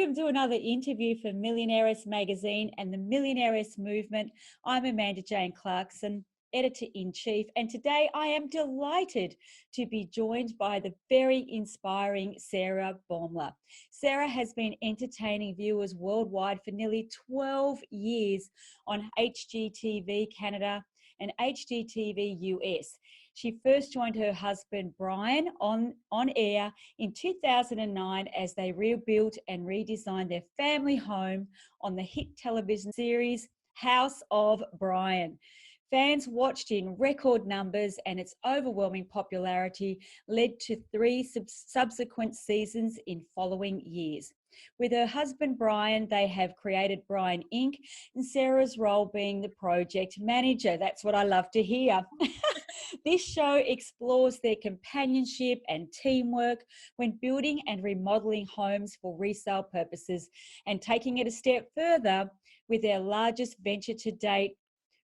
Welcome to another interview for Millionairess magazine and the Millionairess movement. I'm Amanda Jane Clarkson, Editor-in-Chief, and today I am delighted to be joined by the very inspiring Sarah Baeumler. Sarah has been entertaining viewers worldwide for nearly 12 years on HGTV Canada and HGTV US. She first joined her husband Brian on air in 2009 as they rebuilt and redesigned their family home on the hit television series House of Bryan. Fans watched in record numbers, and its overwhelming popularity led to 3 subsequent seasons in following years. With her husband Brian, they have created Bryan Inc., and Sarah's role being the project manager. That's what I love to hear. This show explores their companionship and teamwork when building and remodeling homes for resale purposes, and taking it a step further with their largest venture to date,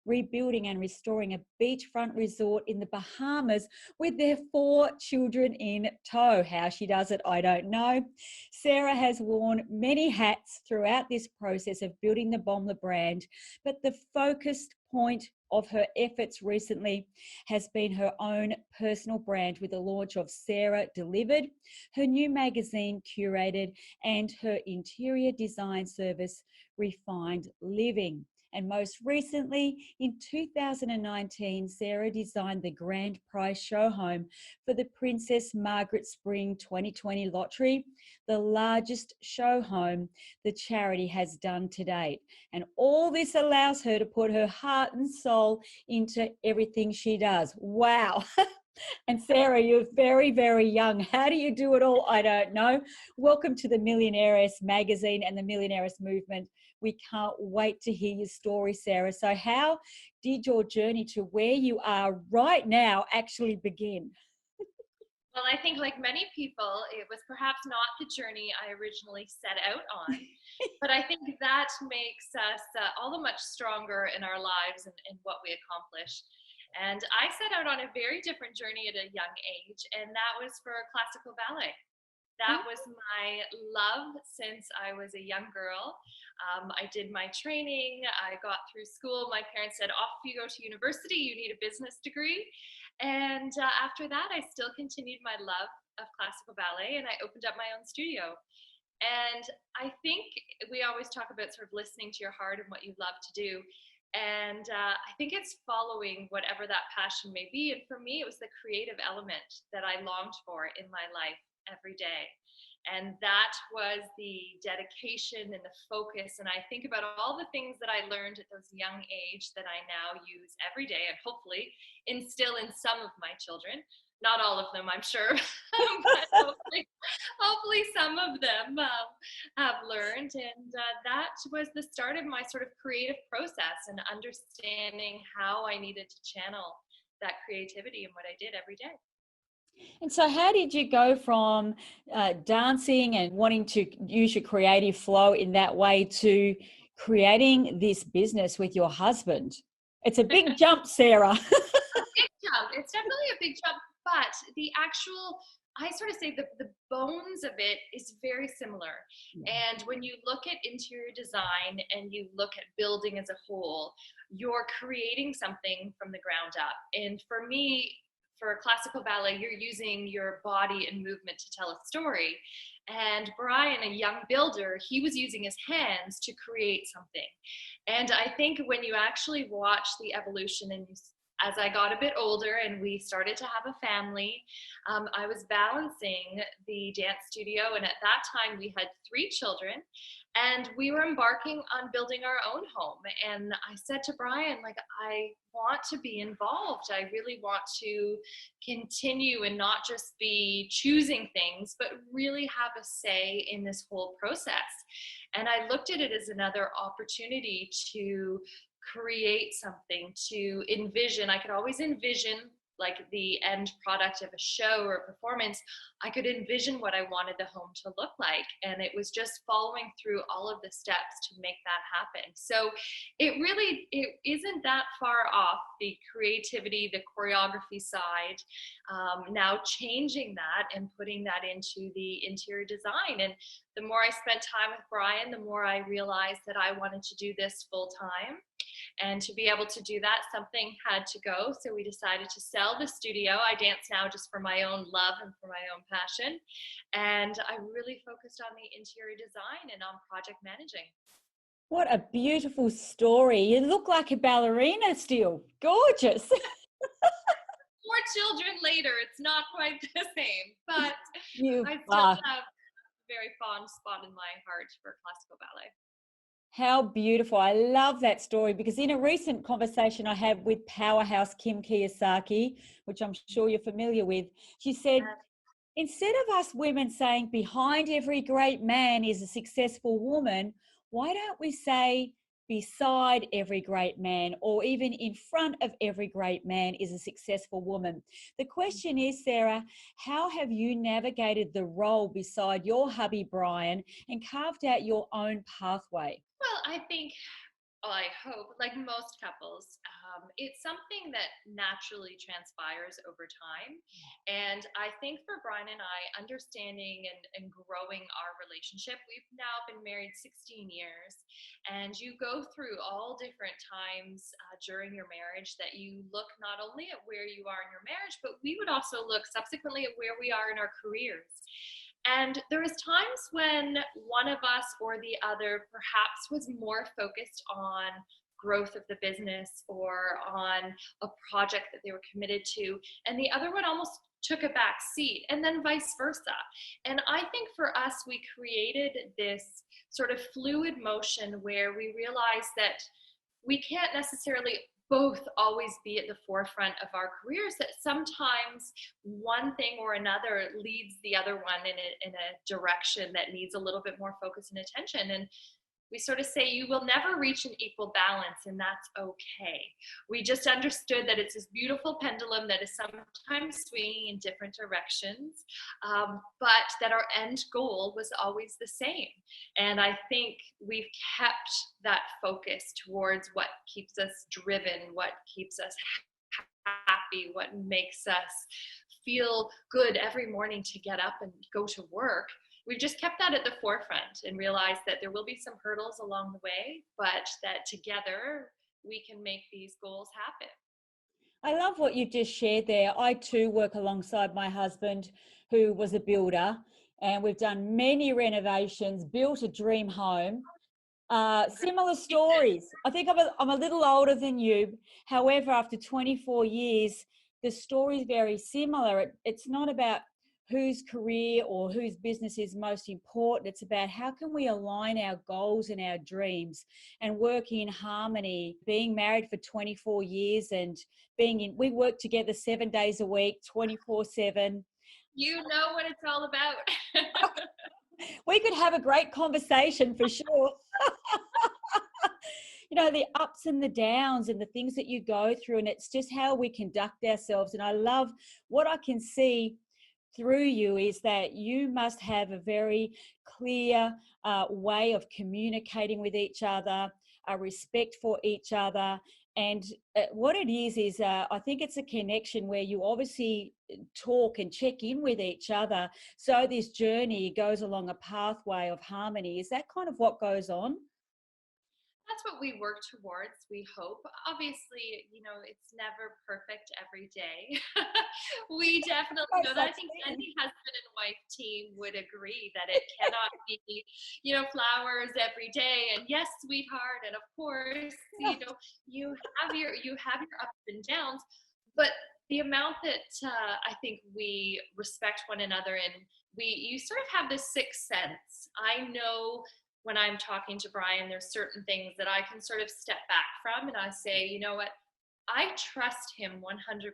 rebuilding and restoring a beachfront resort in the Bahamas with their 4 children in tow. How she does it, I don't know. Sarah has worn many hats throughout this process of building the Baeumler brand, but the focused point of her efforts recently has been her own personal brand with the launch of Sarah Delivered, her new magazine Curated, and her interior design service Refined Living. And most recently, in 2019, Sarah designed the grand prize show home for the Princess Margaret Spring 2020 lottery, the largest show home the charity has done to date. And all this allows her to put her heart and soul into everything she does. Wow. And Sarah, you're very, very young. How do you do it all? I don't know. Welcome to the Millionairess magazine and the Millionairess movement. We can't wait to hear your story, Sarah. So how did your journey to where you are right now actually begin? Well, I think like many people, it was perhaps not the journey I originally set out on, but I think that makes us all the much stronger in our lives and what we accomplish. And I set out on a very different journey at a young age, and that was for classical ballet. That was my love since I was a young girl. I did my training, I got through school. My parents said, off you go to university, you need a business degree. And after that, I still continued my love of classical ballet, and I opened up my own studio. And I think we always talk about sort of listening to your heart and what you love to do. And I think it's following whatever that passion may be. And for me, it was the creative element that I longed for in my life every day. And that was the dedication and the focus. And I think about all the things that I learned at those young age that I now use every day and hopefully instill in some of my children. Not all of them, I'm sure, but hopefully some of them have learned. And that was the start of my sort of creative process and understanding how I needed to channel that creativity in what I did every day. And so how did you go from dancing and wanting to use your creative flow in that way to creating this business with your husband? It's a big jump, Sarah. A big jump. It's definitely a big jump, but the actual, I sort of say the bones of it is very similar. Yeah. And when you look at interior design and you look at building as a whole, you're creating something from the ground up. And for me, for classical ballet, you're using your body and movement to tell a story. And Brian, a young builder, he was using his hands to create something. And I think when you actually watch the evolution, and as I got a bit older and we started to have a family, I was balancing the dance studio. And at that time we had 3 children, and we were embarking on building our own home. And I said to Brian, like, I want to be involved. I really want to continue and not just be choosing things, but really have a say in this whole process. And I looked at it as another opportunity to create something, to envision. I could always envision like the end product of a show or a performance. I could envision what I wanted the home to look like. And it was just following through all of the steps to make that happen. So it isn't that far off, the creativity, the choreography side, now changing that and putting that into the interior design. And the more I spent time with Bryan, the more I realized that I wanted to do this full time. And to be able to do that, something had to go. So we decided to sell the studio. I dance now just for my own love and for my own passion. And I really focused on the interior design and on project managing. What a beautiful story. You look like a ballerina still. Gorgeous. 4 children later, it's not quite the same, but You I still are. have a very fond spot in my heart for classical ballet. How beautiful. I love that story because in a recent conversation I had with powerhouse Kim Kiyosaki, which I'm sure you're familiar with, she said, instead of us women saying behind every great man is a successful woman, why don't we say beside every great man, or even in front of every great man is a successful woman? The question is, Sarah, how have you navigated the role beside your hubby Bryan and carved out your own pathway? Well, I think, well, I hope, like most couples, it's something that naturally transpires over time. And I think for Bryan and I, understanding and growing our relationship, we've now been married 16 years. And you go through all different times during your marriage that you look not only at where you are in your marriage, but we would also look subsequently at where we are in our careers. And there was times when one of us or the other perhaps was more focused on growth of the business or on a project that they were committed to, and the other one almost took a back seat, and then vice versa. And I think for us, we created this sort of fluid motion where we realized that we can't necessarily both always be at the forefront of our careers, that sometimes one thing or another leads the other one in a direction that needs a little bit more focus and attention. And we sort of say you will never reach an equal balance, and that's okay. We just understood that it's this beautiful pendulum that is sometimes swinging in different directions, but that our end goal was always the same. And I think we've kept that focus towards what keeps us driven, what keeps us happy, what makes us feel good every morning to get up and go to work. We've just kept that at the forefront and realized that there will be some hurdles along the way, but that together we can make these goals happen. I love what you just shared there. I too work alongside my husband, who was a builder, and we've done many renovations, built a dream home. Similar stories. I think I'm a little older than you. However, after 24 years, the story is very similar. It's not about whose career or whose business is most important. It's about how can we align our goals and our dreams and work in harmony. Being married for 24 years and we work together 7 days a week, 24/7. You know what it's all about. We could have a great conversation for sure. You know, the ups and the downs and the things that you go through, and it's just how we conduct ourselves. And I love what I can see through you is that you must have a very clear way of communicating with each other, a respect for each other. And what it is I think it's a connection where you obviously talk and check in with each other. So this journey goes along a pathway of harmony. Is that kind of what goes on? That's what we work towards, we hope. Obviously, it's never perfect every day. We definitely know that. I think any husband and wife team would agree that it cannot be, flowers every day and yes, sweetheart, and of course, you have your ups and downs, but the amount that I think we respect one another, and you sort of have this sixth sense. I know when I'm talking to Bryan, there's certain things that I can sort of step back from, and I say, you know what, I trust him 100%,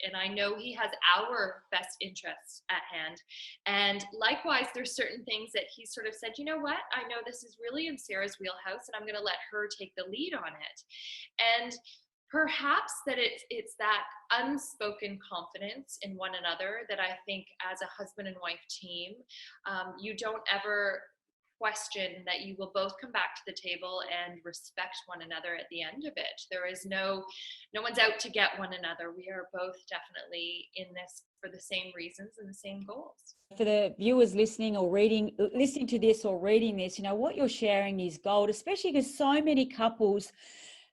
and I know he has our best interests at hand. And likewise, there's certain things that he sort of said, you know what, I know this is really in Sarah's wheelhouse, and I'm going to let her take the lead on it. And perhaps that it's that unspoken confidence in one another that I think as a husband and wife team, you don't ever question that you will both come back to the table and respect one another at the end of it. There is no one's out to get one another. We are both definitely in this for the same reasons and the same goals. For the viewers listening to this or reading this, what you're sharing is gold, especially because so many couples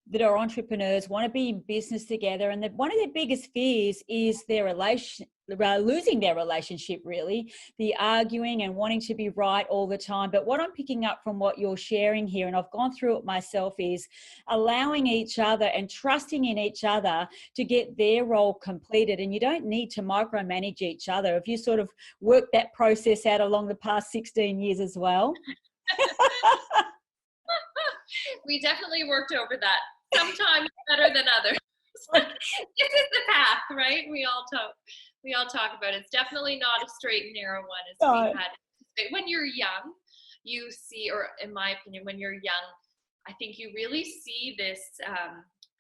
that are entrepreneurs want to be in business together, and one of their biggest fears is losing their relationship, really, the arguing and wanting to be right all the time. But what I'm picking up from what you're sharing here, and I've gone through it myself, is allowing each other and trusting in each other to get their role completed. And you don't need to micromanage each other if you sort of work that process out along the past 16 years as well. We definitely worked over that. Sometimes better than others. This is the path, right? We all talk about it. It's definitely not a straight and narrow one as we had. When you're young, you see, or in my opinion, when you're young, I think you really see this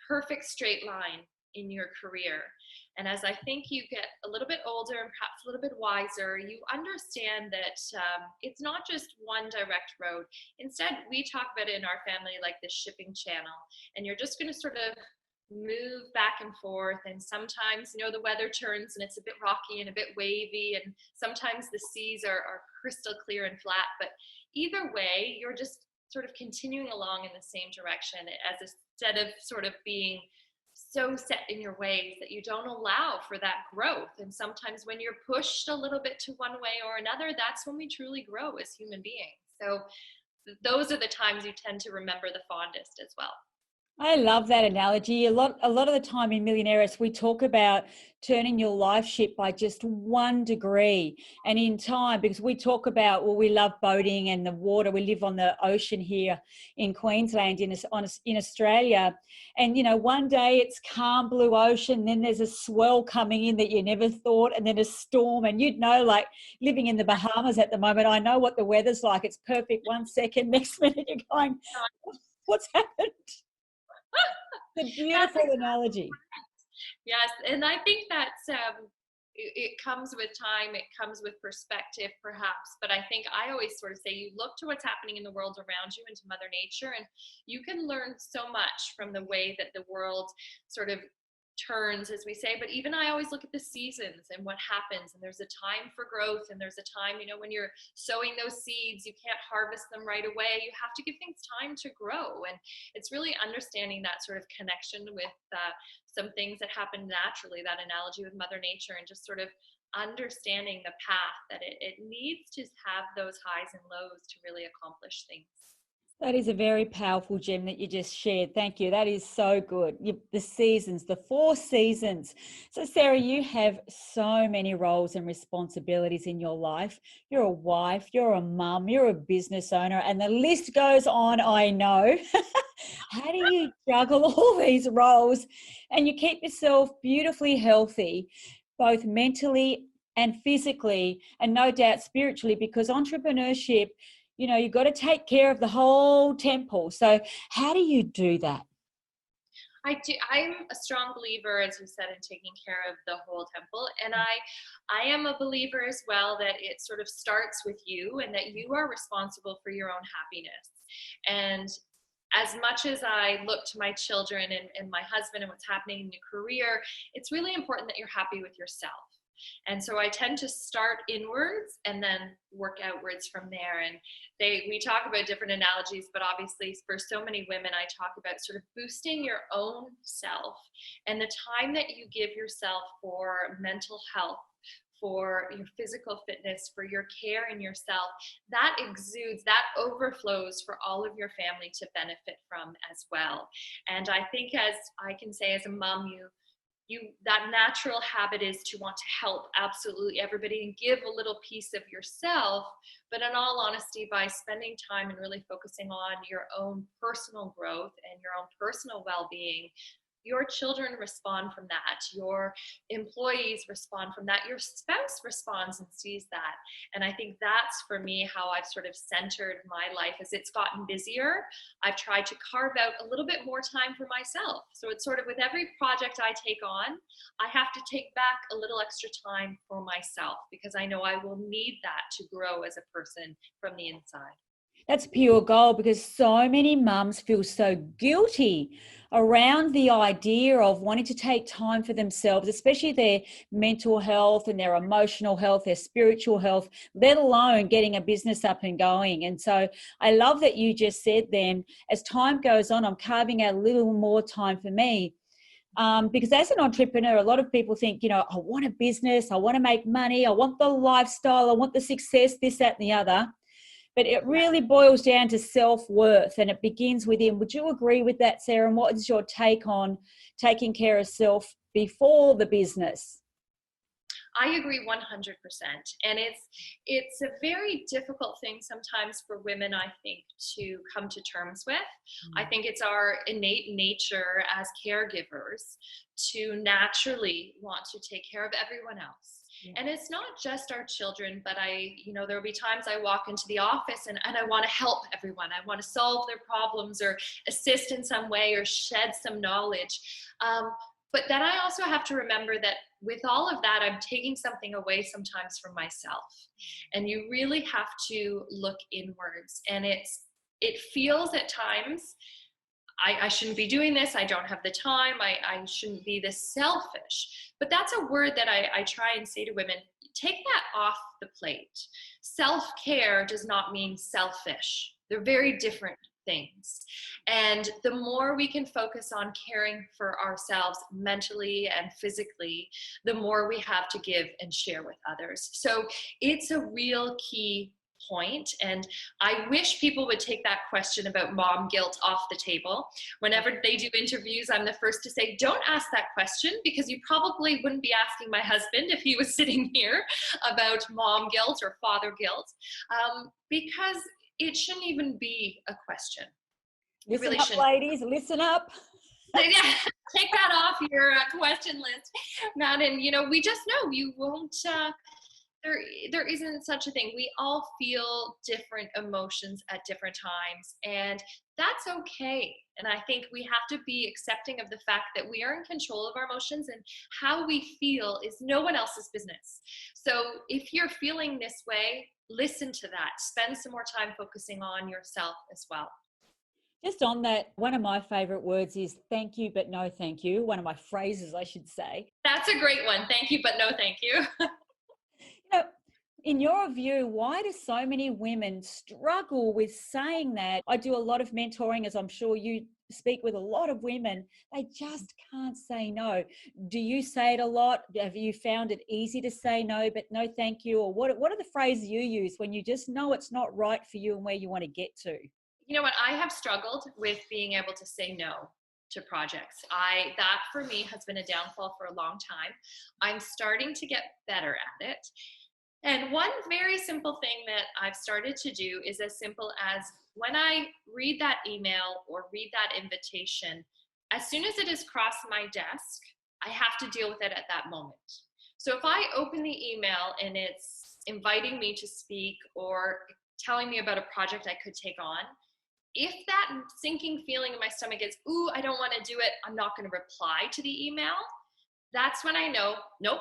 perfect straight line in your career. And as I think you get a little bit older and perhaps a little bit wiser, you understand that it's not just one direct road. Instead, we talk about it in our family like the shipping channel, and you're just going to sort of move back and forth. And sometimes, the weather turns and it's a bit rocky and a bit wavy, and sometimes the seas are crystal clear and flat. But either way, you're just sort of continuing along in the same direction, as instead of sort of being so set in your ways that you don't allow for that growth. And sometimes when you're pushed a little bit to one way or another, that's when we truly grow as human beings. So those are the times you tend to remember the fondest as well. I love that analogy. A lot of the time in Millionairess, we talk about turning your life ship by just 1 degree. And in time, because we talk about, we love boating and the water. We live on the ocean here in Queensland, in Australia. And, one day it's calm blue ocean, then there's a swell coming in that you never thought, and then a storm. And like living in the Bahamas at the moment, I know what the weather's like. It's perfect 1 second, next minute you're going, what's happened? The beautiful analogy. Yes, and I think that's it comes with time, it comes with perspective perhaps, but I think I always sort of say you look to what's happening in the world around you and to Mother Nature, and you can learn so much from the way that the world sort of turns, as we say. But even I always look at the seasons and what happens, and there's a time for growth, and there's a time, when you're sowing those seeds, you can't harvest them right away. You have to give things time to grow, and it's really understanding that sort of connection with some things that happen naturally, that analogy with Mother Nature, and just sort of understanding the path that it needs to have those highs and lows to really accomplish things. That is a very powerful gem that you just shared. Thank you. That is so good. The seasons, the 4 seasons. So, Sarah, you have so many roles and responsibilities in your life. You're a wife, you're a mum, you're a business owner, and the list goes on, I know. How do you juggle all these roles and you keep yourself beautifully healthy, both mentally and physically, and no doubt spiritually? Because entrepreneurship, you've got to take care of the whole temple. So how do you do that? I'm a strong believer, as you said, in taking care of the whole temple. And I am a believer as well that it sort of starts with you, and that you are responsible for your own happiness. And as much as I look to my children and my husband and what's happening in your career, it's really important that you're happy with yourself. And so I tend to start inwards and then work outwards from there. And we talk about different analogies, but obviously for so many women, I talk about sort of boosting your own self and the time that you give yourself for mental health, for your physical fitness, for your care in yourself. That exudes, that overflows for all of your family to benefit from as well. And I think, as I can say as a mom, that natural habit is to want to help absolutely everybody and give a little piece of yourself. But in all honesty, by spending time and really focusing on your own personal growth and your own personal well-being, your children respond from that, your employees respond from that, your spouse responds and sees that. And I think that's, for me, how I've sort of centered my life. As it's gotten busier, I've tried to carve out a little bit more time for myself. So it's sort of, with every project I take on, I have to take back a little extra time for myself, because I know I will need that to grow as a person from the inside. That's pure gold, because so many mums feel so guilty around the idea of wanting to take time for themselves, especially their mental health and their emotional health, their spiritual health, let alone getting a business up and going. And so I love that you just said then, as time goes on, I'm carving out a little more time for me. Because as an entrepreneur, a lot of people think, I want a business, I want to make money, I want the lifestyle, I want the success, this, that, and the other. But it really boils down to self-worth, and it begins within. Would you agree with that, Sarah? And what is your take on taking care of self before the business? I agree 100%. And it's a very difficult thing sometimes for women, I think, to come to terms with. I think it's our innate nature as caregivers to naturally want to take care of everyone else. Yeah. And it's not just our children, but there will be times I walk into the office and I want to help everyone. I want to solve their problems or assist in some way or shed some knowledge. But then I also have to remember that with all of that, I'm taking something away sometimes from myself. And you really have to look inwards. And it feels at times, I shouldn't be doing this. I don't have the time. I shouldn't be this selfish. But that's a word that I try and say to women, take that off the plate. Self-care does not mean selfish. They're very different things. And the more we can focus on caring for ourselves mentally and physically, the more we have to give and share with others. So it's a real key point. And I wish people would take that question about mom guilt off the table. Whenever they do interviews, I'm the first to say, don't ask that question, because you probably wouldn't be asking my husband if he was sitting here about mom guilt or father guilt, because it shouldn't even be a question. Listen really up, ladies, listen up. Yeah, take that off your question list, Matt. And we just know you won't. There isn't such a thing. We all feel different emotions at different times, and that's okay. And I think we have to be accepting of the fact that we are in control of our emotions, and how we feel is no one else's business. So if you're feeling this way, listen to that. Spend some more time focusing on yourself as well. Just on that, one of my favorite words is thank you, but no thank you. One of my phrases, I should say. That's a great one. Thank you, but no thank you. In your view, why do so many women struggle with saying that? I do a lot of mentoring, as I'm sure you speak with a lot of women. They just can't say no. Do you say it a lot? Have you found it easy to say no, but no thank you? Or what are the phrases you use when you just know it's not right for you and where you want to get to? You know what? I have struggled with being able to say no to projects. That for me has been a downfall for a long time. I'm starting to get better at it. And one very simple thing that I've started to do is as simple as when I read that email or read that invitation, as soon as it has crossed my desk, I have to deal with it at that moment. So if I open the email and it's inviting me to speak or telling me about a project I could take on, if that sinking feeling in my stomach is, ooh, I don't want to do it, I'm not going to reply to the email, that's when I know, nope,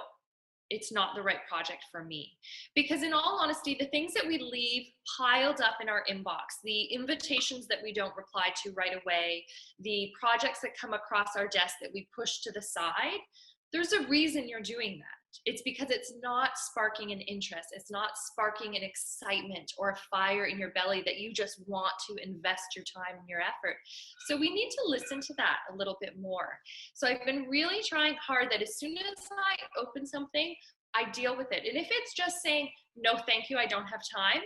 it's not the right project for me. Because in all honesty, the things that we leave piled up in our inbox, the invitations that we don't reply to right away, the projects that come across our desk that we push to the side, there's a reason you're doing that. It's because it's not sparking an interest. It's not sparking an excitement or a fire in your belly that you just want to invest your time and your effort. So we need to listen to that a little bit more. So I've been really trying hard that as soon as I open something, I deal with it. And if it's just saying, no, thank you, I don't have time,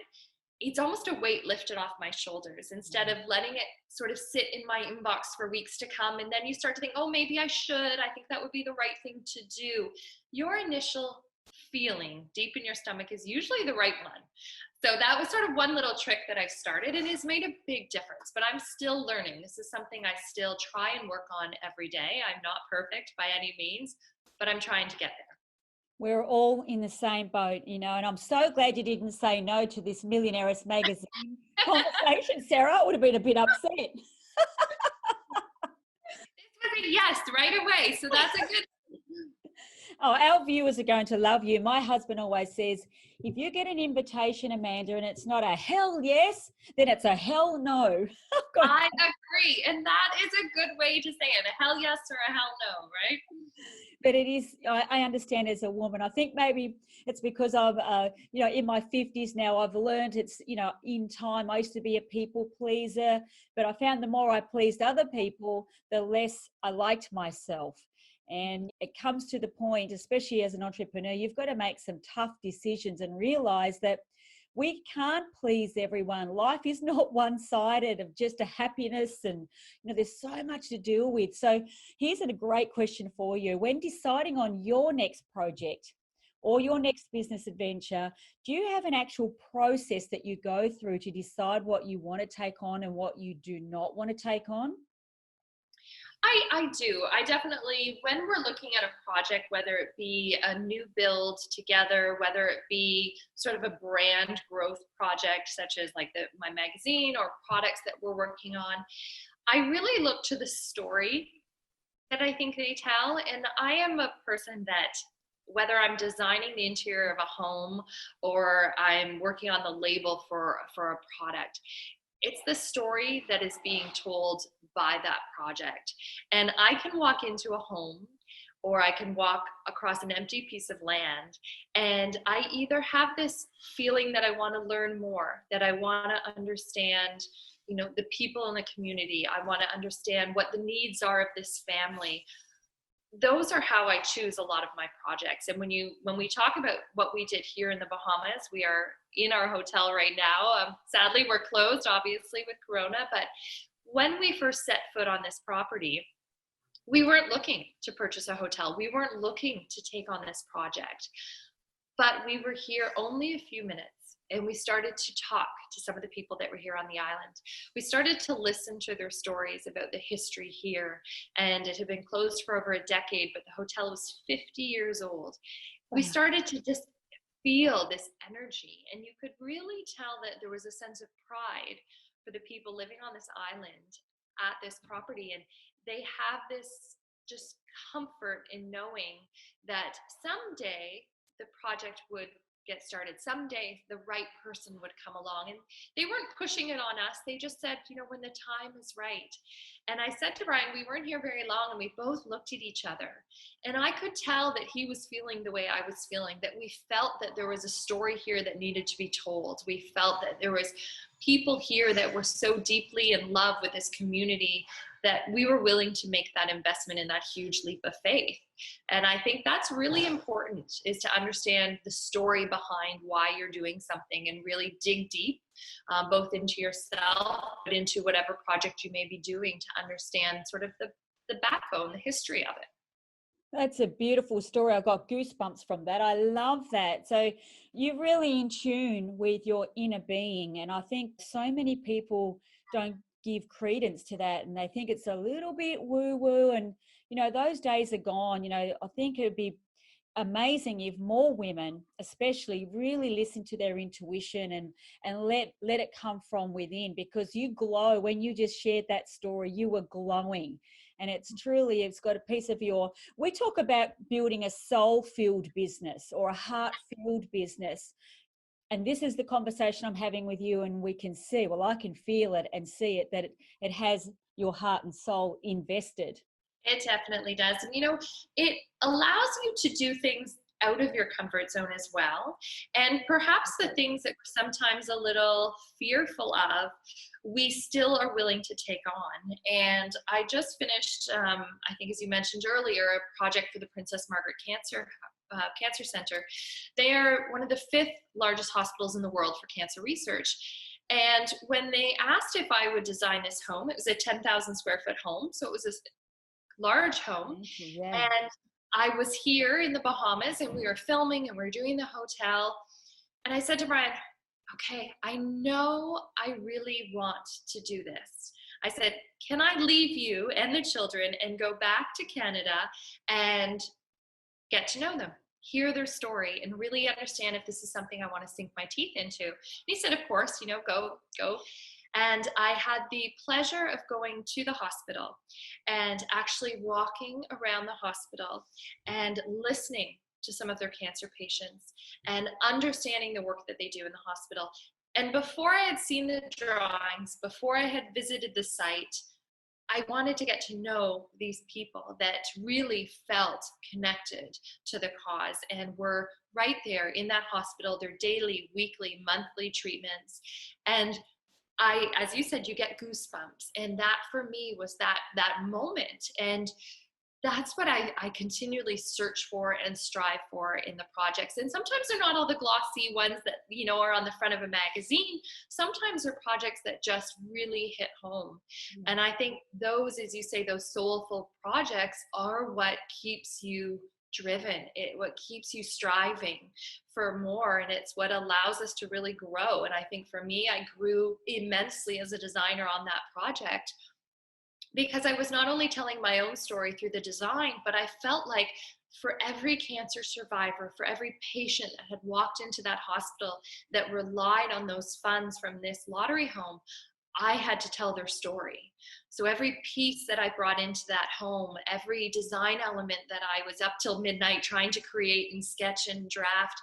it's almost a weight lifted off my shoulders instead of letting it sort of sit in my inbox for weeks to come. And then you start to think, oh, maybe I should. I think that would be the right thing to do. Your initial feeling deep in your stomach is usually the right one. So that was sort of one little trick that I've started and has made a big difference. But I'm still learning. This is something I still try and work on every day. I'm not perfect by any means, but I'm trying to get there. We're all in the same boat, and I'm so glad you didn't say no to this Millionairess magazine conversation, Sarah. I would have been a bit upset. This was a yes right away, so that's a good Oh, our viewers are going to love you. My husband always says, if you get an invitation, Amanda, and it's not a hell yes, then it's a hell no. I agree. And that is a good way to say it. A hell yes or a hell no, right? But it is, I understand as a woman, I think maybe it's because I'm, in my 50s now, I've learned it's, in time, I used to be a people pleaser, but I found the more I pleased other people, the less I liked myself. And it comes to the point, especially as an entrepreneur, you've got to make some tough decisions and realize that we can't please everyone. Life is not one-sided of just a happiness, and there's so much to deal with. So here's a great question for you. When deciding on your next project or your next business adventure, do you have an actual process that you go through to decide what you want to take on and what you do not want to take on? I do. I definitely, when we're looking at a project, whether it be a new build together, whether it be sort of a brand growth project, such as like my magazine or products that we're working on, I really look to the story that I think they tell. And I am a person that, whether I'm designing the interior of a home or I'm working on the label for a product, it's the story that is being told by that project. And I can walk into a home or I can walk across an empty piece of land, and I either have this feeling that I want to learn more, that I want to understand, the people in the community. I want to understand what the needs are of this family. Those are how I choose a lot of my projects. And when we talk about what we did here in the Bahamas, we are in our hotel right now. Sadly, we're closed, obviously, with Corona. But when we first set foot on this property, we weren't looking to purchase a hotel. We weren't looking to take on this project. But we were here only a few minutes. And we started to talk to some of the people that were here on the island. We started to listen to their stories about the history here. And it had been closed for over a decade, but the hotel was 50 years old. We started to just feel this energy. And you could really tell that there was a sense of pride for the people living on this island at this property. And they have this just comfort in knowing that someday the project would get started. Someday the right person would come along, and they weren't pushing it on us. They just said, when the time is right. And I said to Brian, we weren't here very long, and we both looked at each other, and I could tell that he was feeling the way I was feeling, that we felt that there was a story here that needed to be told. We felt that there was people here that were so deeply in love with this community that we were willing to make that investment in that huge leap of faith. And I think that's really important, is to understand the story behind why you're doing something and really dig deep, both into yourself, but into whatever project you may be doing, to understand sort of the backbone, the history of it. That's a beautiful story. I got goosebumps from that. I love that. So you're really in tune with your inner being. And I think so many people don't give credence to that, and they think it's a little bit woo-woo, and those days are gone. I think it would be amazing if more women especially really listen to their intuition and let it come from within, because you glow. When you just shared that story, you were glowing, and it's got a piece of we talk about building a soul-filled business or a heart-filled business. And this is the conversation I'm having with you, and we can see, I can feel it and see it, that it has your heart and soul invested. It definitely does. And, it allows you to do things out of your comfort zone as well. And perhaps the things that we're sometimes a little fearful of, we still are willing to take on. And I just finished, I think, as you mentioned earlier, a project for the Princess Margaret Cancer Center. They are one of the 5th largest hospitals in the world for cancer research. And when they asked if I would design this home, it was a 10,000 square foot home. So it was a large home. Yeah. And I was here in the Bahamas, and we were filming and we were doing the hotel. And I said to Brian, okay, I know I really want to do this. I said, can I leave you and the children and go back to Canada and get to know them, hear their story, and really understand if this is something I want to sink my teeth into? And he said, of course, go. And I had the pleasure of going to the hospital and actually walking around the hospital and listening to some of their cancer patients and understanding the work that they do in the hospital. And before I had seen the drawings, before I had visited the site, I wanted to get to know these people that really felt connected to the cause and were right there in that hospital, their daily, weekly, monthly treatments. And as you said, you get goosebumps. And that for me was that moment. And that's what I continually search for and strive for in the projects. And sometimes they're not all the glossy ones that, are on the front of a magazine. Sometimes they're projects that just really hit home. And I think those, as you say, those soulful projects are what keeps you driven, what keeps you striving for more, and it's what allows us to really grow. And I think for me, I grew immensely as a designer on that project, because I was not only telling my own story through the design, but I felt like for every cancer survivor, for every patient that had walked into that hospital that relied on those funds from this lottery home, I had to tell their story. So every piece that I brought into that home, every design element that I was up till midnight trying to create and sketch and draft,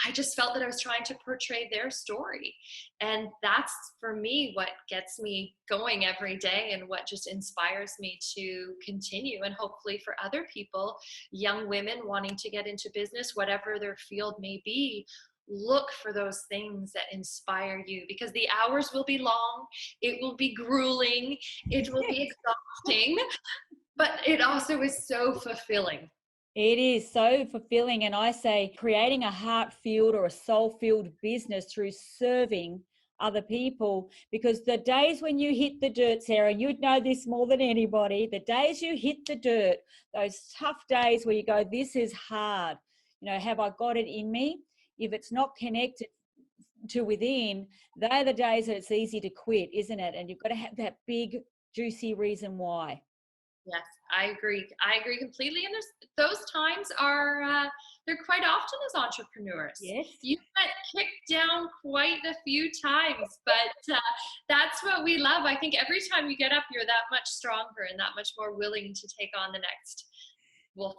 I just felt that I was trying to portray their story. And that's, for me, what gets me going every day and what just inspires me to continue. And hopefully for other people, young women wanting to get into business, whatever their field may be, look for those things that inspire you, because the hours will be long, it will be grueling, it will be exhausting, but it also is so fulfilling. It is so fulfilling. And I say creating a heart-filled or a soul-filled business through serving other people, because the days when you hit the dirt, Sarah, you'd know this more than anybody, the days you hit the dirt, those tough days where you go, this is hard, have I got it in me? If it's not connected to within, they're the days that it's easy to quit, isn't it? And you've got to have that big, juicy reason why. Yes, I agree. I agree completely. And those times are, they're quite often as entrepreneurs. Yes. You get kicked down quite a few times, but that's what we love. I think every time you get up, you're that much stronger and that much more willing to take on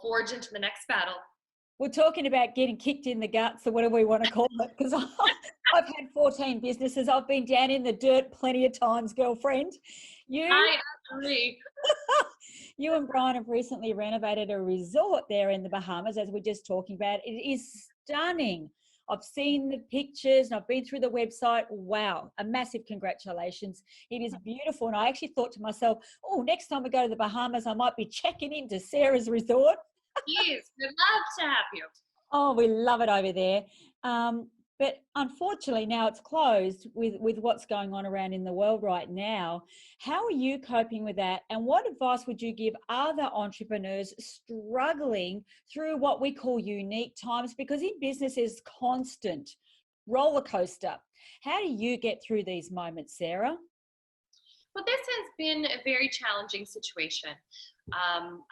forge into the next battle. We're talking about getting kicked in the guts, or whatever we want to call it, because I've had 14 businesses. I've been down in the dirt plenty of times, girlfriend. I agree. You and Brian have recently renovated a resort there in the Bahamas, as we're just talking about. It is stunning. I've seen the pictures and I've been through the website. Wow, a massive congratulations. It is beautiful. And I actually thought to myself, next time we go to the Bahamas, I might be checking into Sarah's resort. Yes, we'd love to have you. Oh, we love it over there. But unfortunately now it's closed with what's going on around in the world right now. How are you coping with that? And what advice would you give other entrepreneurs struggling through what we call unique times? Because in business is constant roller coaster. How do you get through these moments, Sarah? Well, this has been a very challenging situation.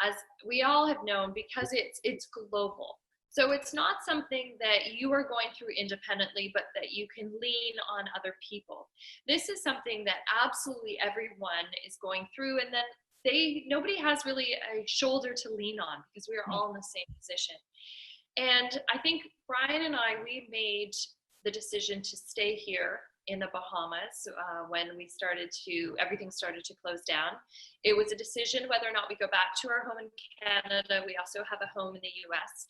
As we all have known, because it's global. So it's not something that you are going through independently, but that you can lean on other people. This is something that absolutely everyone is going through, and then nobody has really a shoulder to lean on, because we are all in the same position. And I think Brian and we made the decision to stay here in the Bahamas when everything started to close down. It was a decision whether or not we go back to our home in Canada. We also have a home in the US,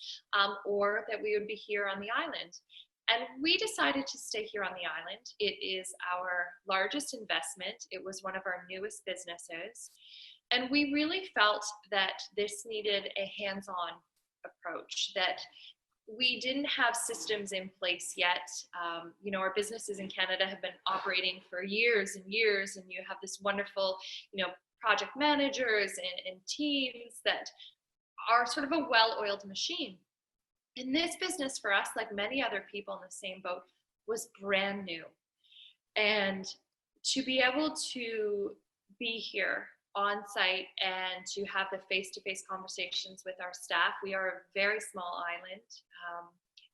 or that we would be here on the island. And we decided to stay here on the island. It is our largest investment. It was one of our newest businesses. And we really felt that this needed a hands-on approach, that we didn't have systems in place yet. Our businesses in Canada have been operating for years and years, and you have this wonderful, project managers and teams that are sort of a well-oiled machine. And this business for us, like many other people in the same boat, was brand new. And to be able to be here on site and to have the face-to-face conversations with our staff. We are a very small island.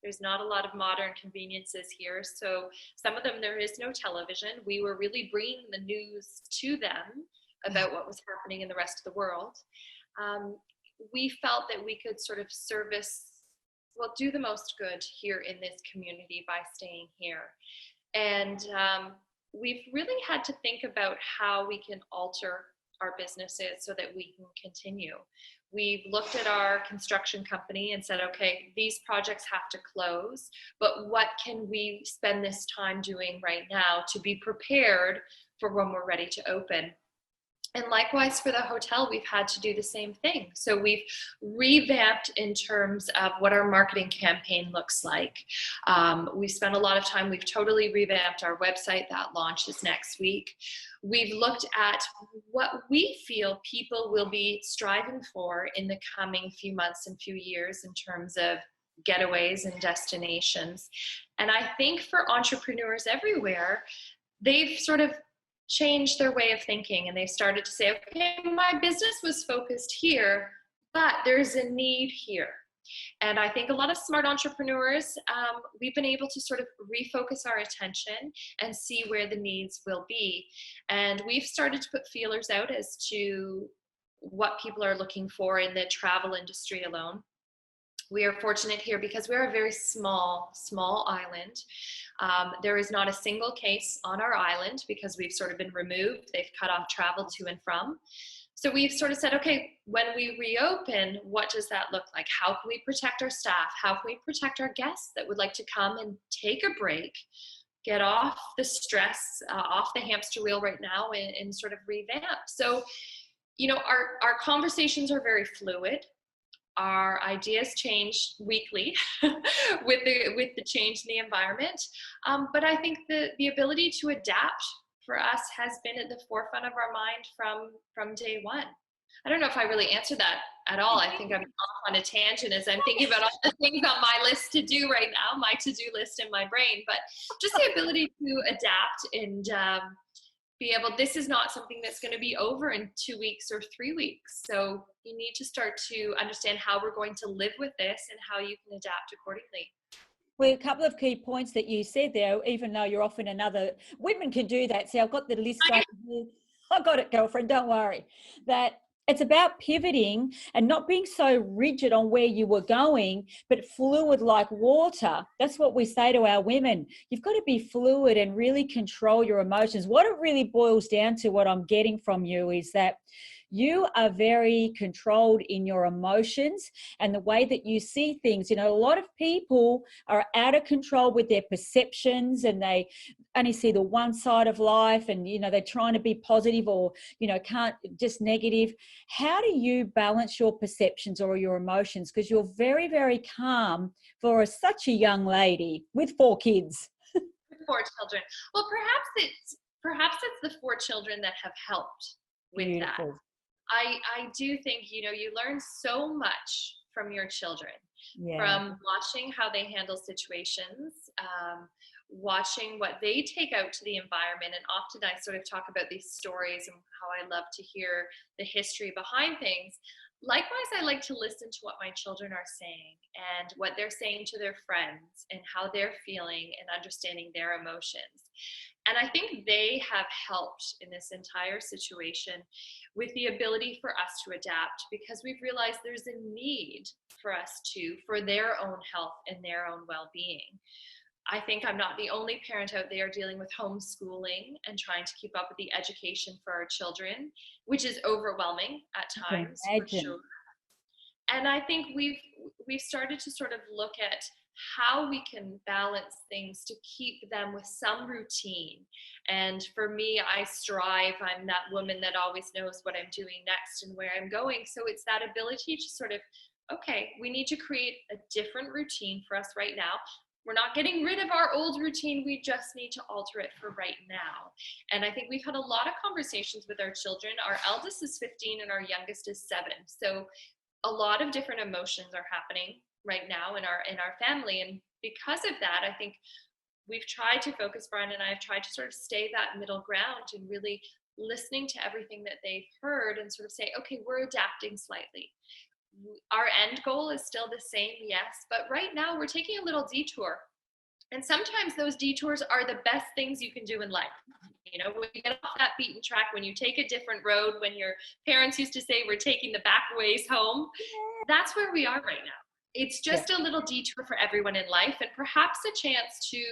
There's not a lot of modern conveniences here. So some of them, there is no television. We were really bringing the news to them about what was happening in the rest of the world. We felt that we could sort of do the most good here in this community by staying here. And we've really had to think about how we can alter our businesses so that we can continue. We've looked at our construction company and said, okay, these projects have to close, but what can we spend this time doing right now to be prepared for when we're ready to open? And likewise for the hotel, we've had to do the same thing. So we've revamped in terms of what our marketing campaign looks like. We spent a lot of time, we've totally revamped our website. That launches next week. We've looked at what we feel people will be striving for in the coming few months and few years in terms of getaways and destinations. And I think for entrepreneurs everywhere, they've sort of changed their way of thinking, and they started to say, okay, my business was focused here, but there's a need here. And I think a lot of smart entrepreneurs, we've been able to sort of refocus our attention and see where the needs will be. And we've started to put feelers out as to what people are looking for in the travel industry alone. We are fortunate here because we're a very small island. There is not a single case on our island because we've sort of been removed. They've cut off travel to and from. So we've sort of said, okay, when we reopen, what does that look like? How can we protect our staff? How can we protect our guests that would like to come and take a break, get off the stress, off the hamster wheel right now, and sort of revamp? So, you know, our conversations are very fluid. Our ideas change weekly with the change in the environment. But I think the ability to adapt for us has been at the forefront of our mind from day one. I don't know if I really answered that at all. I think I'm off on a tangent as I'm thinking about all the things on my list to do right now, my to-do list in my brain. But just the ability to adapt and be able, this is not something that's going to be over in 2 weeks or 3 weeks. So you need to start to understand how we're going to live with this and how you can adapt accordingly. Well, a couple of key points that you said there, even though you're often another, women can do that. See, I've got the list right here. I got it, girlfriend, don't worry. That it's about pivoting and not being so rigid on where you were going, but fluid like water. That's what we say to our women. You've got to be fluid and really control your emotions. What it really boils down to, what I'm getting from you, is that you are very controlled in your emotions and the way that you see things. You know, a lot of people are out of control with their perceptions, and they only see the one side of life, and, you know, they're trying to be positive or, you know, can't, just negative. How do you balance your perceptions or your emotions? Because you're very, very calm for such a young lady with 4 kids. 4 children. Well, perhaps it's the 4 children that have helped with Beautiful. that. I do think, you know, you learn so much from your children, from watching how they handle situations, watching what they take out to the environment. And often I sort of talk about these stories and how I love to hear the history behind things. Likewise, I like to listen to what my children are saying and what they're saying to their friends and how they're feeling and understanding their emotions. And I think they have helped in this entire situation with the ability for us to adapt, because we've realized there's a need for us for their own health and their own well-being. I think I'm not the only parent out there dealing with homeschooling and trying to keep up with the education for our children, which is overwhelming at times, for sure. And I think we've started to sort of look at how we can balance things to keep them with some routine. And for me, I strive, I'm that woman that always knows what I'm doing next and where I'm going. So it's that ability to sort of, okay, we need to create a different routine for us right now. We're not getting rid of our old routine. We just need to alter it for right now. And I think we've had a lot of conversations with our children. Our eldest is 15 and our youngest is 7. So a lot of different emotions are happening right now in our family. And because of that, I think we've tried to focus, Brian and I have tried to sort of stay that middle ground and really listening to everything that they've heard and sort of say, okay, we're adapting slightly. our end goal is still the same, yes, but right now we're taking a little detour. And sometimes those detours are the best things you can do in life. You know, when you get off that beaten track, when you take a different road, when your parents used to say we're taking the back ways home, that's where we are right now. It's just a little detour for everyone in life, and perhaps a chance to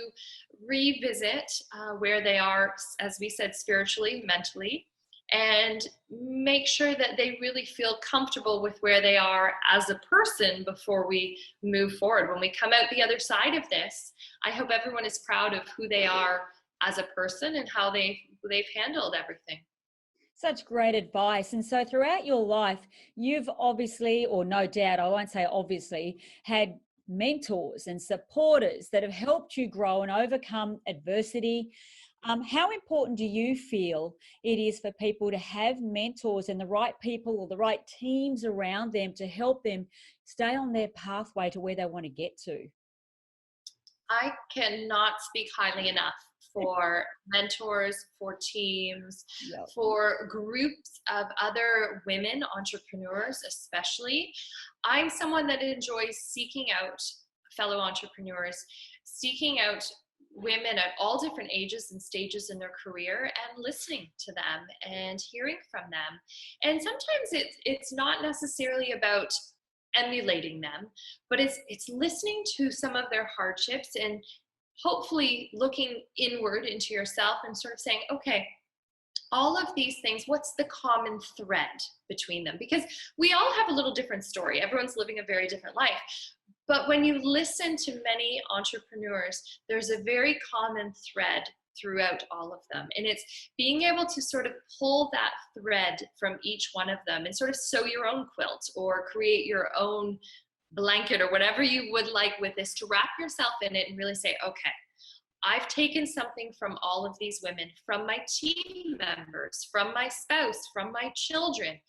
revisit where they are, as we said, spiritually, mentally, and make sure that they really feel comfortable with where they are as a person before we move forward. When we come out the other side of this, I hope everyone is proud of who they are as a person and how they've handled everything. Such great advice. And so throughout your life, you've obviously, or no doubt, I won't say obviously, had mentors and supporters that have helped you grow and overcome adversity. How important do you feel it is for people to have mentors and the right people or the right teams around them to help them stay on their pathway to where they want to get to? I cannot speak highly enough for mentors, for teams, Yep. for groups of other women entrepreneurs, especially. I'm someone that enjoys seeking out fellow entrepreneurs, seeking out women at all different ages and stages in their career and listening to them and hearing from them. And sometimes it's not necessarily about emulating them, but it's listening to some of their hardships and hopefully looking inward into yourself and sort of saying, okay, all of these things, what's the common thread between them? Because we all have a little different story. Everyone's living a very different life. But when you listen to many entrepreneurs, there's a very common thread throughout all of them. And it's being able to sort of pull that thread from each one of them and sort of sew your own quilt or create your own blanket or whatever you would like with this, to wrap yourself in it and really say, okay, I've taken something from all of these women, from my team members, from my spouse, from my children.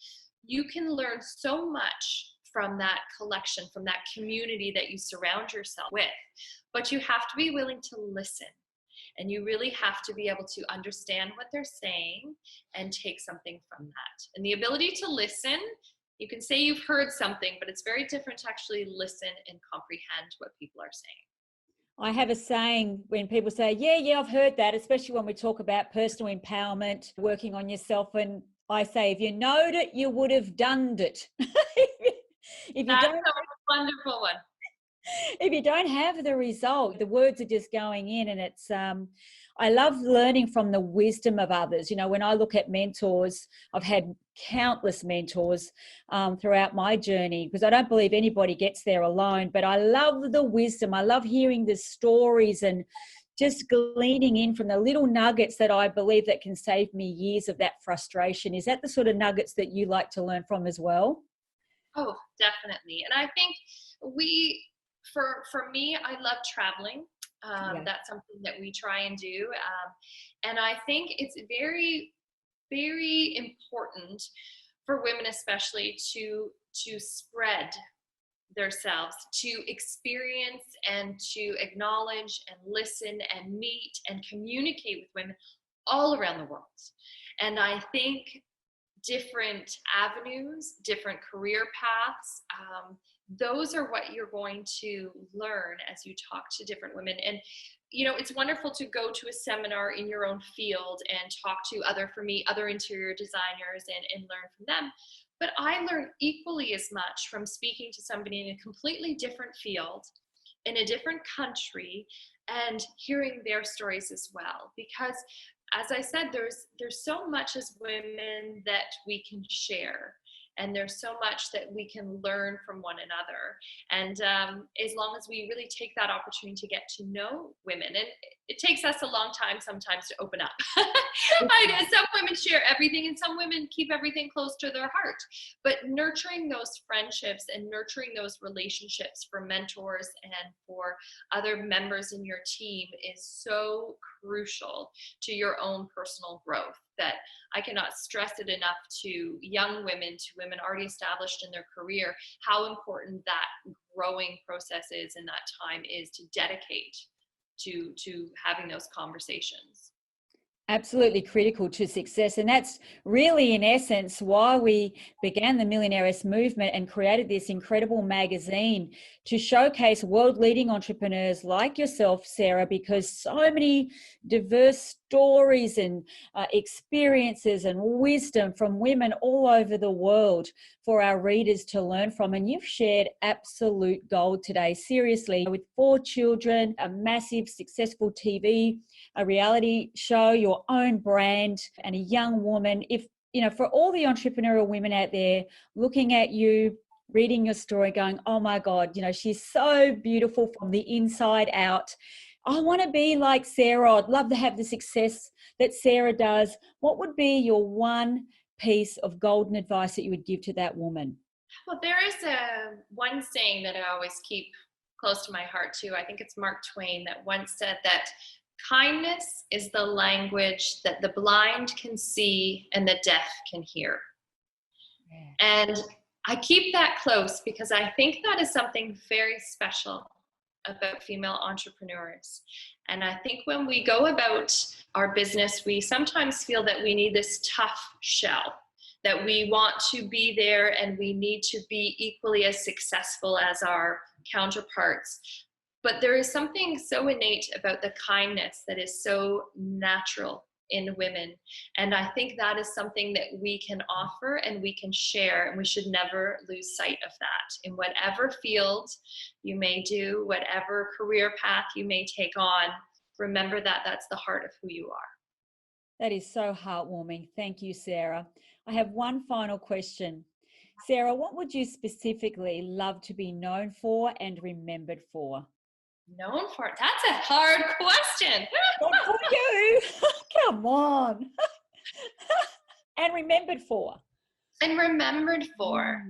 You can learn so much from that collection, from that community that you surround yourself with. But you have to be willing to listen. And you really have to be able to understand what they're saying and take something from that. And the ability to listen, you can say you've heard something, but it's very different to actually listen and comprehend what people are saying. I have a saying when people say, yeah, I've heard that, especially when we talk about personal empowerment, working on yourself. And I say, if you knowed it, you would have done it. If you That's don't, a wonderful one. if you don't have the result, the words are just going in. And it's, I love learning from the wisdom of others. You know, when I look at mentors, I've had countless mentors throughout my journey, because I don't believe anybody gets there alone, but I love the wisdom. I love hearing the stories and just gleaning in from the little nuggets that I believe that can save me years of that frustration. Is that the sort of nuggets that you like to learn from as well? Oh, definitely. And I think for me, I love traveling. That's something that we try and do. And I think it's very, very important for women, especially to spread themselves, to experience and to acknowledge and listen and meet and communicate with women all around the world. And I think different avenues, different career paths, those are what you're going to learn as you talk to different women. And you know, it's wonderful to go to a seminar in your own field and talk to other interior designers and learn from them. But I learn equally as much from speaking to somebody in a completely different field, in a different country, and hearing their stories as well. Because as I said, there's so much as women that we can share. And there's so much that we can learn from one another. And as long as we really take that opportunity to get to know women, and it takes us a long time sometimes to open up. Some women share everything and some women keep everything close to their heart. But nurturing those friendships and nurturing those relationships for mentors and for other members in your team is so crucial to your own personal growth, that I cannot stress it enough to young women, to women already established in their career, how important that growing process is and that time is to dedicate to having those conversations. Absolutely critical to success. And that's really, in essence, why we began the Millionairess movement and created this incredible magazine to showcase world leading entrepreneurs like yourself, Sarah, because so many diverse stories and experiences and wisdom from women all over the world for our readers to learn from. And you've shared absolute gold today, seriously, with 4 children, a massive successful TV, a reality show, your own brand, and a young woman. If, you know, for all the entrepreneurial women out there looking at you, reading your story, going, oh my God, you know, she's so beautiful from the inside out. I want to be like Sarah. I'd love to have the success that Sarah does. What would be your one piece of golden advice that you would give to that woman? Well, there is one saying that I always keep close to my heart too. I think it's Mark Twain that once said that kindness is the language that the blind can see and the deaf can hear. Yeah. And I keep that close because I think that is something very special about female entrepreneurs. And I think when we go about our business, we sometimes feel that we need this tough shell, that we want to be there and we need to be equally as successful as our counterparts. But there is something so innate about the kindness that is so natural in women. And I think that is something that we can offer and we can share, and we should never lose sight of that. In whatever field you may do, whatever career path you may take on, remember that that's the heart of who you are. That is so heartwarming. Thank you, Sarah. I have one final question. Sarah, what would you specifically love to be known for and remembered for? Known for? That's a hard question. Not for you. Come on. And remembered for. And remembered for.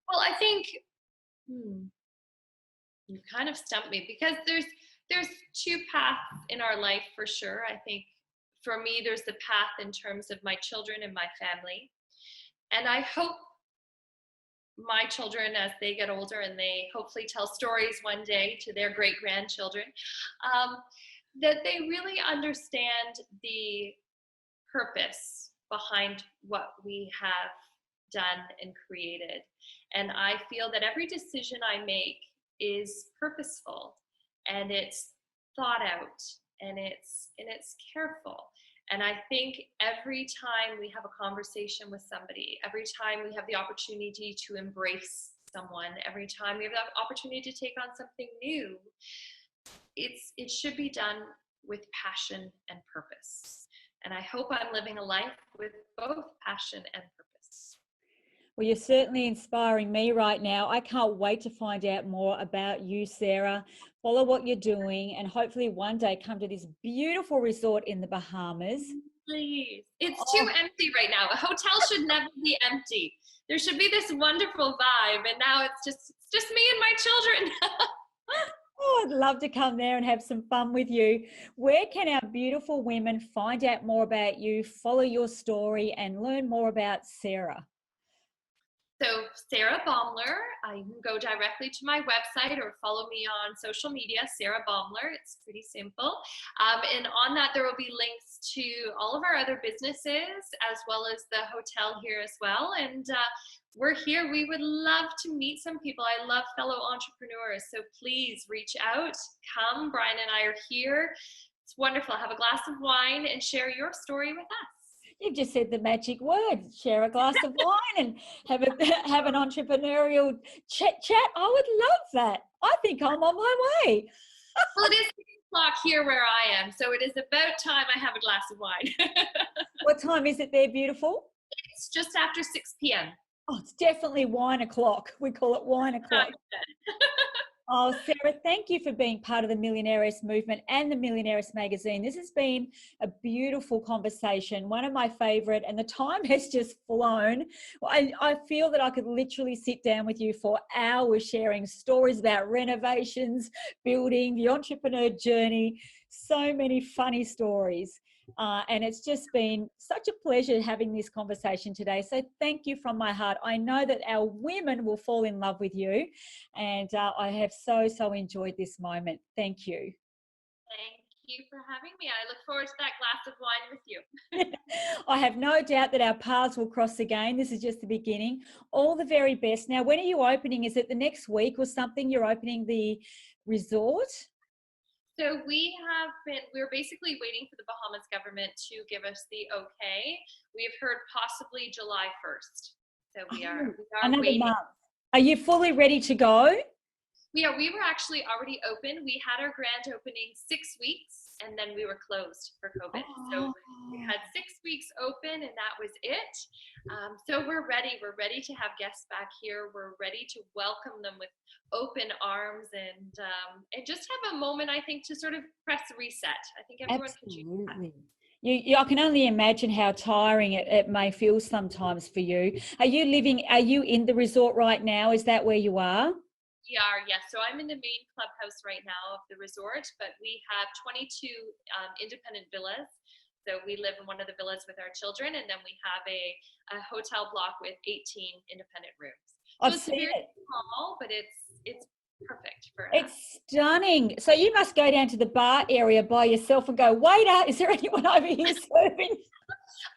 Well, I think you kind of stumped me because there's 2 paths in our life for sure. I think for me, there's the path in terms of my children and my family. And I hope my children, as they get older and they hopefully tell stories one day to their great grandchildren, that they really understand the purpose behind what we have done and created. And I feel that every decision I make is purposeful and it's thought out and it's careful. And I think every time we have a conversation with somebody, every time we have the opportunity to embrace someone, every time we have the opportunity to take on something new, it should be done with passion and purpose. And I hope I'm living a life with both passion and purpose. Well, you're certainly inspiring me right now. I can't wait to find out more about you, Sarah. Follow what you're doing and hopefully one day come to this beautiful resort in the Bahamas. Please. It's too empty right now. A hotel should never be empty. There should be this wonderful vibe, and now it's just me and my children. Oh, I'd love to come there and have some fun with you. Where can our beautiful women find out more about you, follow your story, and learn more about Sarah? So Sarah Baeumler, you can go directly to my website or follow me on social media, Sarah Baeumler. It's pretty simple. And on that, there will be links to all of our other businesses as well as the hotel here as well. And we're here. We would love to meet some people. I love fellow entrepreneurs. So please reach out. Come. Brian and I are here. It's wonderful. Have a glass of wine and share your story with us. You've just said the magic word, share a glass of wine and have an entrepreneurial chat. I would love that. I think I'm on my way. Well, it is 6 o'clock here where I am, so it is about time I have a glass of wine. What time is it there, beautiful? It's just after 6 p.m. Oh, it's definitely wine o'clock. We call it wine o'clock. Oh, Sarah, thank you for being part of the Millionairess movement and the Millionairess magazine. This has been a beautiful conversation, one of my favorite, and the time has just flown. I feel that I could literally sit down with you for hours sharing stories about renovations, building, the entrepreneur journey, so many funny stories. And it's just been such a pleasure having this conversation today. So thank you from my heart. I know that our women will fall in love with you. And I have so enjoyed this moment. Thank you. Thank you for having me. I look forward to that glass of wine with you. I have no doubt that our paths will cross again. This is just the beginning. All the very best. Now, when are you opening? Is it the next week or something? You're opening the resort? So we're basically waiting for the Bahamas government to give us the okay. We've heard possibly July 1st. So we are Another waiting. month. Are you fully ready to go? We were actually already open. We had our grand opening 6 weeks and then we were closed for COVID. So we had 6 weeks open and that was it. So we're ready. We're ready to have guests back here. We're ready to welcome them with open arms and just have a moment, I think, to sort of press reset. I think everyone can choose that. I can only imagine how tiring it may feel sometimes for you. Are you in the resort right now? Is that where you are? We are, yes. So I'm in the main clubhouse right now of the resort, but we have 22 independent villas. So we live in one of the villas with our children, and then we have a hotel block with 18 independent rooms. So it's very small, but it's perfect for us. It's stunning. So you must go down to the bar area by yourself and go, waiter, is there anyone over here serving?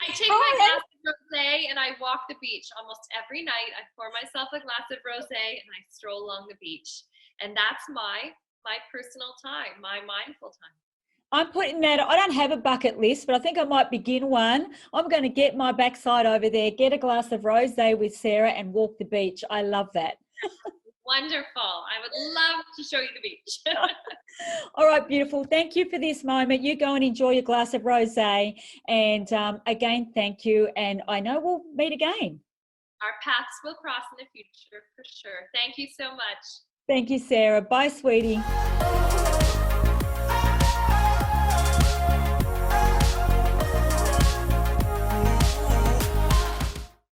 I take my glass of rosé and I walk the beach almost every night. I pour myself a glass of rosé and I stroll along the beach. And that's my personal time, my mindful time. I'm putting that, I don't have a bucket list, but I think I might begin one. I'm going to get my backside over there, get a glass of rosé with Sarah and walk the beach. I love that. Wonderful. I would love to show you the beach. All right, beautiful. Thank you for this moment. You go and enjoy your glass of rosé. And again, thank you. And I know we'll meet again. Our paths will cross in the future for sure. Thank you so much. Thank you, Sarah. Bye, sweetie.